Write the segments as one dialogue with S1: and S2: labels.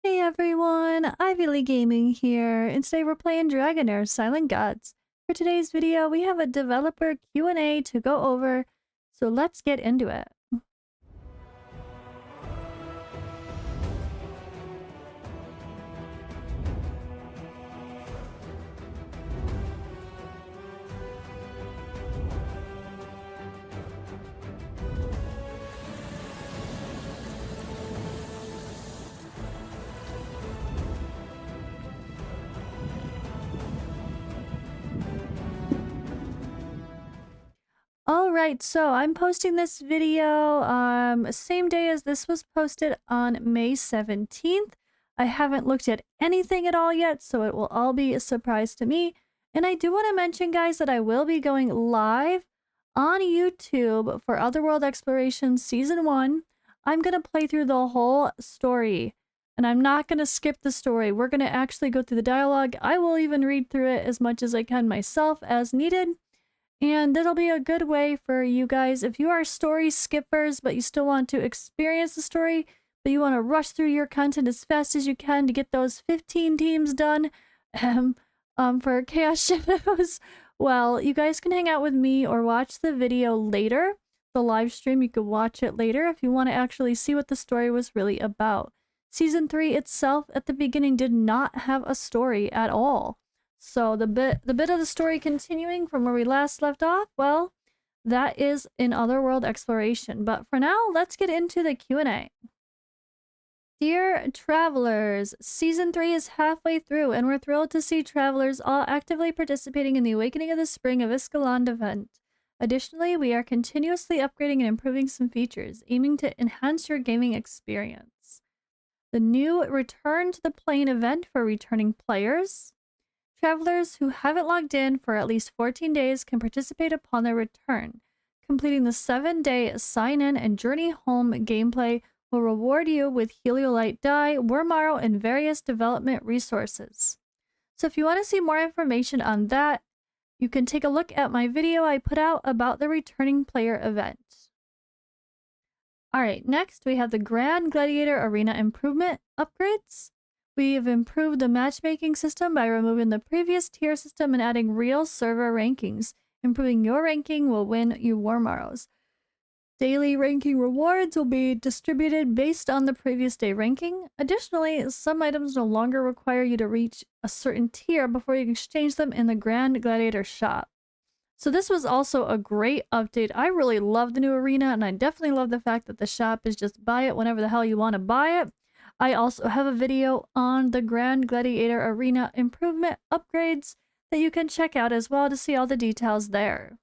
S1: Hey everyone, Ivy Gaming here, and today we're playing Dragonheir Silent Gods. For today's video, we have a developer Q&A to go over, so let's get into it. Alright, so I'm posting this video same day as this was posted on May 17th. I haven't looked at anything at all yet, so it will all be a surprise to me. And I do want to mention, guys, that I will be going live on YouTube for Otherworld Exploration Season 1. I'm going to play through the whole story, and I'm not going to skip the story. We're going to actually go through the dialogue. I will even read through it as much as I can myself as needed. And it'll be a good way for you guys, if you are story skippers, but you still want to experience the story, but you want to rush through your content as fast as you can to get those 15 teams done for Chaos Shadows. Well, you guys can hang out with me or watch the video later. The live stream, you could watch it later if you want to actually see what the story was really about. Season 3 itself at the beginning did not have a story at all. So the bit of the story continuing from where we last left off, well, that is in Otherworld Exploration. But for now, let's get into the Q&A. Dear Travelers, Season 3 is halfway through, and we're thrilled to see travelers all actively participating in the Awakening of the Spring of Iskeland event. Additionally, we are continuously upgrading and improving some features, aiming to enhance your gaming experience. The new Return to the Plane event for returning players. Travelers who haven't logged in for at least 14 days can participate upon their return. Completing the 7-day sign-in and journey home gameplay will reward you with Heliolite dye, Wormarrow, and various development resources. So if you want to see more information on that, you can take a look at my video I put out about the returning player event. Alright, next we have the Grand Gladiator Arena improvement upgrades. We have improved the matchmaking system by removing the previous tier system and adding real server rankings. Improving your ranking will win you Wormarrows. Daily ranking rewards will be distributed based on the previous day ranking. Additionally, some items no longer require you to reach a certain tier before you can exchange them in the Grand Gladiator shop. So this was also a great update. I really love the new arena, and I definitely love the fact that the shop is just buy it whenever the hell you want to buy it. I also have a video on the Grand Gladiator Arena improvement upgrades that you can check out as well to see all the details there.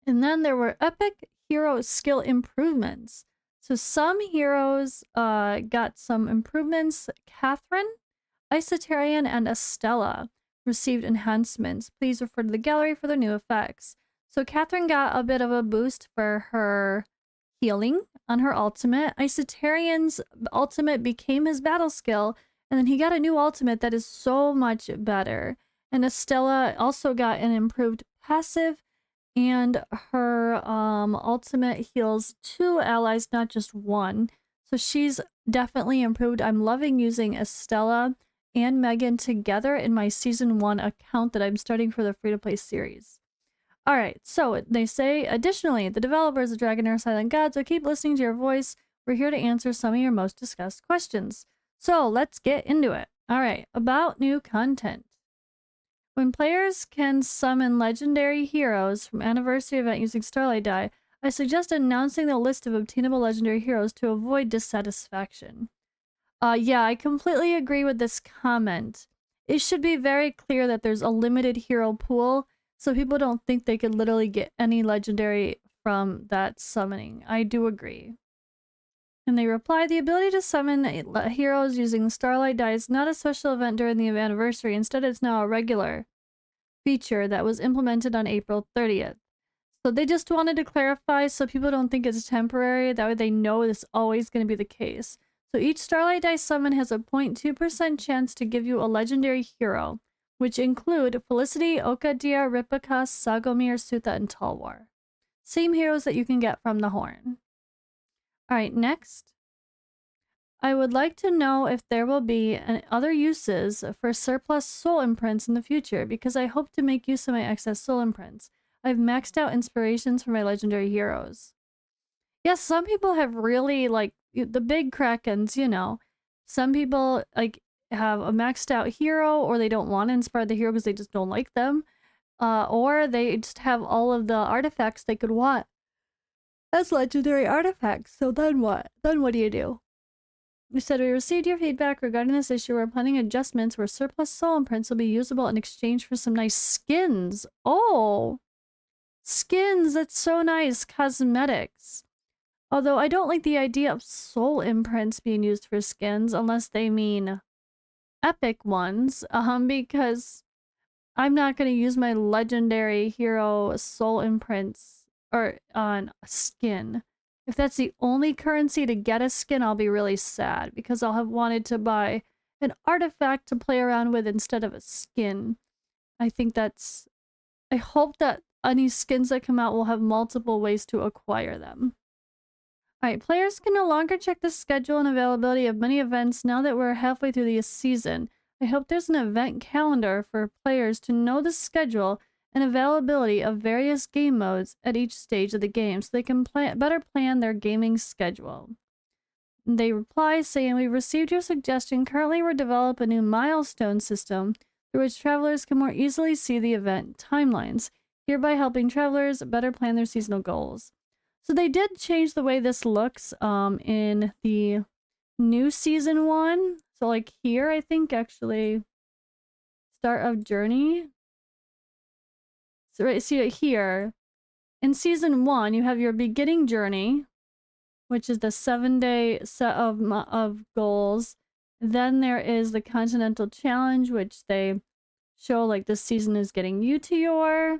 S1: And then there were epic hero skill improvements. So some heroes got some improvements. Catherine, Isotarian, and Estella received enhancements. Please refer to the gallery for the new effects. So Catherine got a bit of a boost for her healing on her ultimate. Isotarian's ultimate became his battle skill, and then he got a new ultimate that is so much better. And Estella also got an improved passive, and her ultimate heals 2 allies, not just 1. So she's definitely improved. I'm loving using Estella and Megan together in my Season 1 account that I'm starting for the free-to-play series. Alright, so they say, additionally, the developers of Dragonheir Silent Gods will keep listening to your voice. We're here to answer some of your most discussed questions. So let's get into it. Alright, about new content. When players can summon legendary heroes from Anniversary event using Starlight Dye, I suggest announcing the list of obtainable legendary heroes to avoid dissatisfaction. Yeah, I completely agree with this comment. It should be very clear that there's a limited hero pool, so people don't think they could literally get any legendary from that summoning. I do agree. And they reply, the ability to summon heroes using Starlight Dye is not a special event during the anniversary. Instead, it's now a regular feature that was implemented on April 30th. So they just wanted to clarify so people don't think it's temporary. That way they know it's always going to be the case. So each Starlight Dye summon has a 0.2% chance to give you a legendary hero, which include Felicity, Okadia, Ripikas, Sagomir, Sutha, and Talwar. Same heroes that you can get from the Horn. Alright, next. I would like to know if there will be other uses for surplus soul imprints in the future, because I hope to make use of my excess soul imprints. I've maxed out inspirations for my legendary heroes. Yes, some people have really, like, the big krakens, you know. Some people, like, have a maxed out hero, or they don't want to inspire the hero because they just don't like them. Or they just have all of the artifacts they could want as legendary artifacts. So then what? Then what do you do? We said we received your feedback regarding this issue. We're planning adjustments where surplus soul imprints will be usable in exchange for some nice skins. Oh, skins! That's so nice. Cosmetics. Although I don't like the idea of soul imprints being used for skins unless they mean epic ones. Because I'm not going to use my legendary hero soul imprints or on a skin. If that's the only currency to get a skin, I'll be really sad because I'll have wanted to buy an artifact to play around with instead of a skin. I hope that any skins that come out will have multiple ways to acquire them. Alright, players can no longer check the schedule and availability of many events now that we're halfway through the season. I hope there's an event calendar for players to know the schedule and availability of various game modes at each stage of the game so they can better plan their gaming schedule. They reply saying, "We've received your suggestion. Currently, we're developing a new milestone system through which travelers can more easily see the event timelines, hereby helping travelers better plan their seasonal goals." So they did change the way this looks in the new season 1. So like here, I think actually, start of journey. So right, see it here. In season 1, you have your beginning journey, which is the 7-day set of goals. Then there is the Continental Challenge, which they show like this season is getting you to your.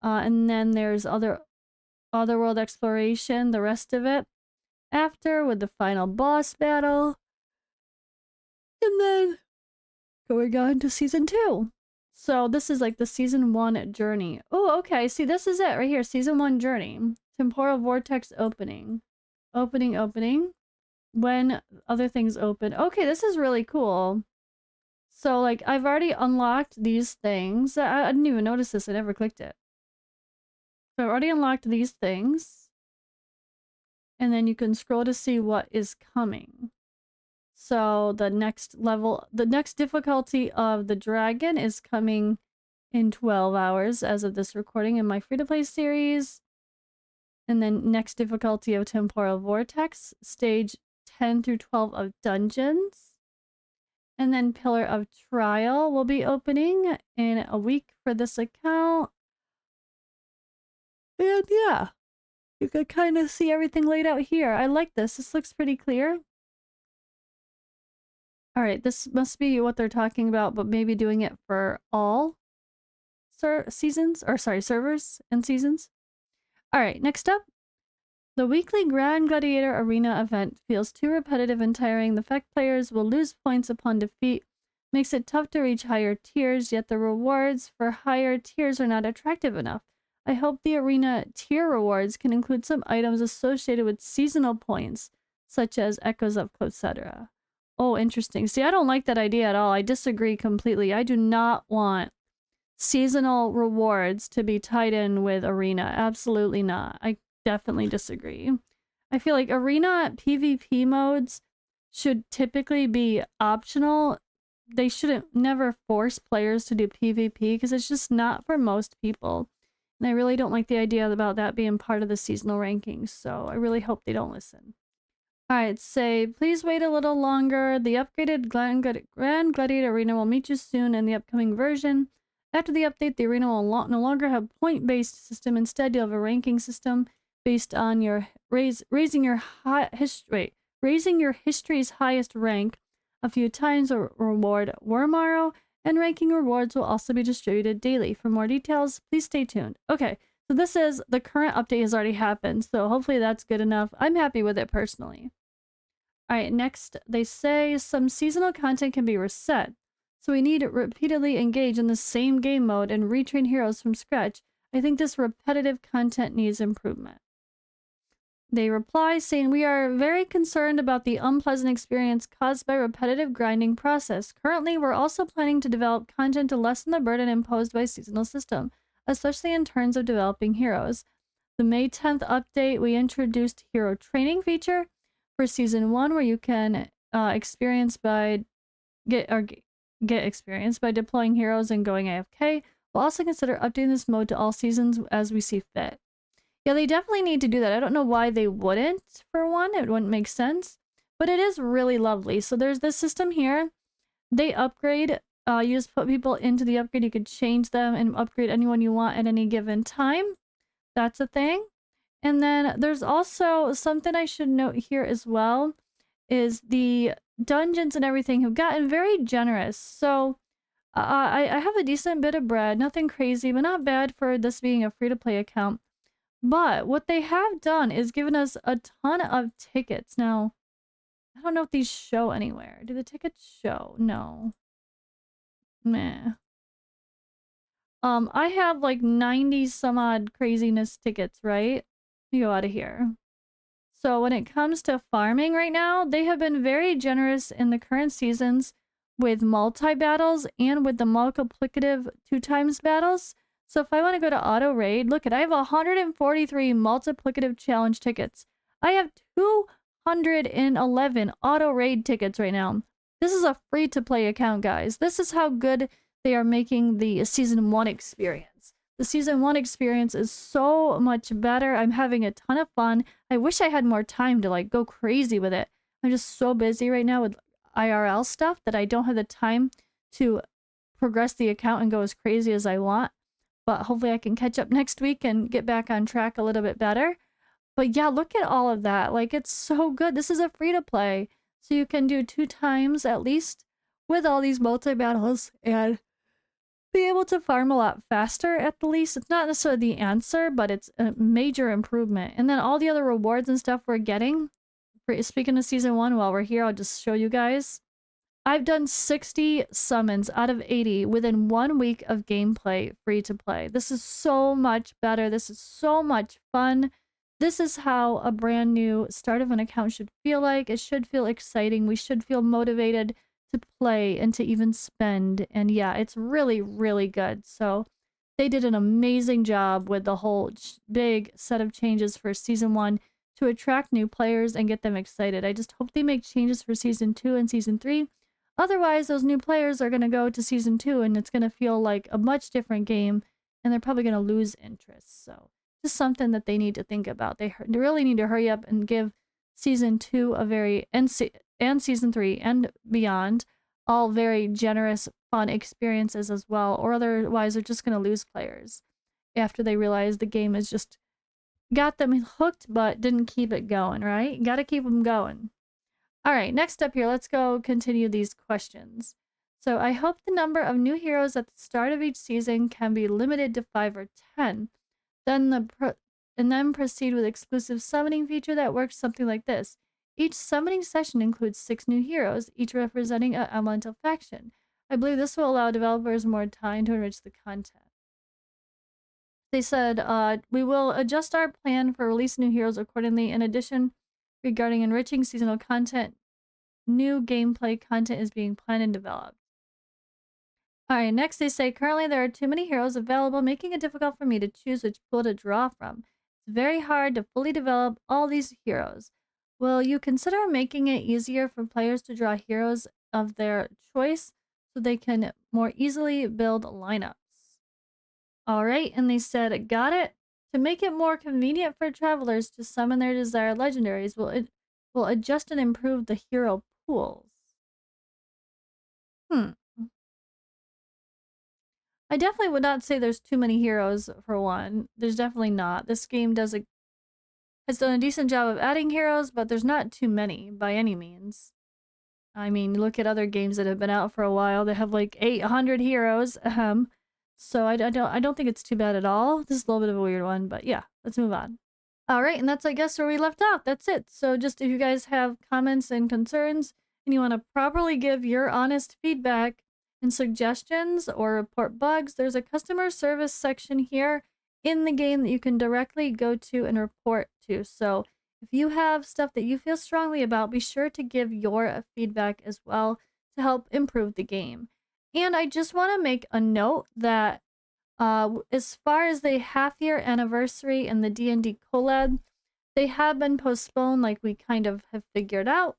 S1: And then there's Otherworld exploration, the rest of it. After, with the final boss battle. And then going on to season 2. So this is like the season 1 journey. Oh, okay. See, this is it right here. Season 1 journey. Temporal vortex opening. Opening. When other things open. Okay, this is really cool. So like I've already unlocked these things. I didn't even notice this. I never clicked it. So I've already unlocked these things. And then you can scroll to see what is coming. So the next level, the next difficulty of the dragon is coming in 12 hours as of this recording in my free-to-play series. And then next difficulty of Temporal Vortex, stage 10 through 12 of Dungeons. And then Pillar of Trial will be opening in a week for this account. And yeah, you can kind of see everything laid out here. I like this. This looks pretty clear. Alright, this must be what they're talking about, but maybe doing it for all seasons, or sorry, servers and seasons. Alright, next up. The weekly Grand Gladiator Arena event feels too repetitive and tiring. The fact players will lose points upon defeat makes it tough to reach higher tiers, yet the rewards for higher tiers are not attractive enough. I hope the arena tier rewards can include some items associated with seasonal points, such as Echoes of Closetera. Oh, interesting. See, I don't like that idea at all. I disagree completely. I do not want seasonal rewards to be tied in with arena. Absolutely not. I definitely disagree. I feel like arena PvP modes should typically be optional. They shouldn't never force players to do PvP because it's just not for most people. And I really don't like the idea about that being part of the seasonal rankings, so I really hope they don't listen. Alright, say, please wait a little longer. The upgraded Grand Gladiator Arena will meet you soon in the upcoming version. After the update, the arena will no longer have point-based system. Instead, you'll have a ranking system based on your raising your history's highest rank a few times or reward Wormaro, and ranking rewards will also be distributed daily. For more details, please stay tuned. Okay, so this is the current update has already happened, so hopefully that's good enough. I'm happy with it personally. Alright, next, they say some seasonal content can be reset. So we need to repeatedly engage in the same game mode and retrain heroes from scratch. I think this repetitive content needs improvement. They reply saying, "We are very concerned about the unpleasant experience caused by repetitive grinding process. Currently, we're also planning to develop content to lessen the burden imposed by seasonal system, especially in terms of developing heroes. The May 10th update, we introduced hero training feature for season 1 where you can experience by get experience by deploying heroes and going AFK. We'll also consider updating this mode to all seasons as we see fit." Yeah, they definitely need to do that. I don't know why they wouldn't, for one. It wouldn't make sense. But it is really lovely. So there's this system here. They upgrade. You just put people into the upgrade. You could change them and upgrade anyone you want at any given time. That's a thing. And then there's also something I should note here as well, is the dungeons and everything have gotten very generous. So I have a decent bit of bread. Nothing crazy, but not bad for this being a free-to-play account. But what they have done is given us a ton of tickets. Now, I don't know if these show anywhere. Do the tickets show? No. Meh. I have like 90 some odd craziness tickets, right? Let me go out of here. So when it comes to farming right now, they have been very generous in the current seasons with multi-battles and with the multiplicative 2x battles. So if I want to go to auto raid, look at I have 143 multiplicative challenge tickets. I have 211 auto raid tickets right now. This is a free to play account, guys. This is how good they are making the season 1 experience. The season 1 experience is so much better. I'm having a ton of fun. I wish I had more time to like go crazy with it. I'm just so busy right now with IRL stuff that I don't have the time to progress the account and go as crazy as I want. But hopefully I can catch up next week and get back on track a little bit better. But yeah, look at all of that. Like, it's so good. This is a free to play. So you can do 2 times at least with all these multi-battles and be able to farm a lot faster at the least. It's not necessarily the answer, but it's a major improvement. And then all the other rewards and stuff we're getting. Speaking of season 1, while we're here, I'll just show you guys. I've done 60 summons out of 80 within 1 week of gameplay free to play. This is so much better. This is so much fun. This is how a brand new start of an account should feel like. It should feel exciting. We should feel motivated to play and to even spend. And yeah, it's really, really good. So they did an amazing job with the whole big set of changes for season 1 to attract new players and get them excited. I just hope they make changes for season 2 and season 3. Otherwise, those new players are going to go to season 2 and it's going to feel like a much different game and they're probably going to lose interest. So just something that they need to think about. They really need to hurry up and give season 2 a very, and season 3 and beyond, all very generous, fun experiences as well. Or otherwise, they're just going to lose players after they realize the game has just got them hooked but didn't keep it going, right? You got to keep them going. All right, next up here, let's go continue these questions. So I hope the number of new heroes at the start of each season can be limited to 5 or 10. Then proceed with exclusive summoning feature that works something like this. Each summoning session includes 6 new heroes, each representing an elemental faction. I believe this will allow developers more time to enrich the content. They said, we will adjust our plan for releasing new heroes accordingly. In addition, regarding enriching seasonal content, new gameplay content is being planned and developed. Alright, next they say, currently there are too many heroes available, making it difficult for me to choose which pool to draw from. It's very hard to fully develop all these heroes. Will you consider making it easier for players to draw heroes of their choice so they can more easily build lineups? Alright, and they said, got it. To make it more convenient for travelers to summon their desired legendaries, will adjust and improve the hero pools. I definitely would not say there's too many heroes, for one. There's definitely not. This game has done a decent job of adding heroes, but there's not too many by any means. I mean, look at other games that have been out for a while. They have like 800 heroes. So I don't think it's too bad at all. This is a little bit of a weird one, but yeah, let's move on. All right, and that's, I guess, where we left off. That's it. So just if you guys have comments and concerns and you want to properly give your honest feedback and suggestions or report bugs, there's a customer service section here in the game that you can directly go to and report to. So If you have stuff that you feel strongly about, be sure to give your feedback as well to help improve the game. And I just want to make a note that as far as the half-year anniversary and the D&D collab, they have been postponed, like we kind of have figured out,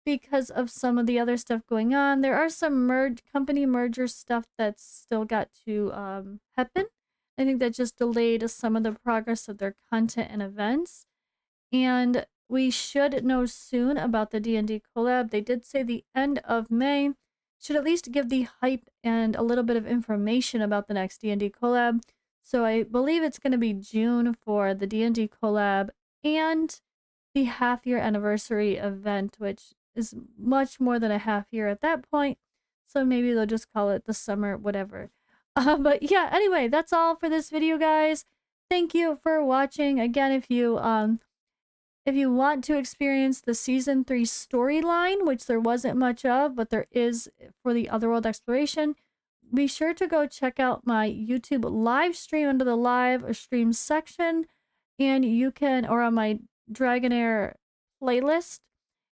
S1: because of some of the other stuff going on. There are some company merger stuff that's still got to happen. I think that just delayed some of the progress of their content and events. And we should know soon about the D&D collab. They did say the end of May. Should at least give the hype and a little bit of information about the next D&D collab. So I believe it's going to be June for the D&D collab and the half-year anniversary event, which is much more than a half year at that point. So maybe they'll just call it the summer, whatever. But yeah, anyway, that's all for this video, guys. Thank you for watching. Again, if you want to experience the Season 3 storyline, which there wasn't much of, but there is for the Otherworld exploration, be sure to go check out my YouTube live stream under the live stream section, and you can, or on my Dragonheir playlist,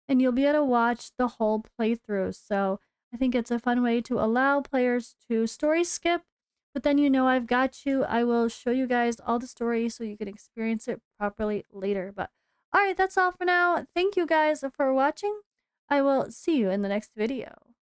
S1: and you'll be able to watch the whole playthrough. So I think it's a fun way to allow players to story skip, but then you know I've got you. I will show you guys all the stories so you can experience it properly later. But alright, that's all for now. Thank you guys for watching. I will see you in the next video.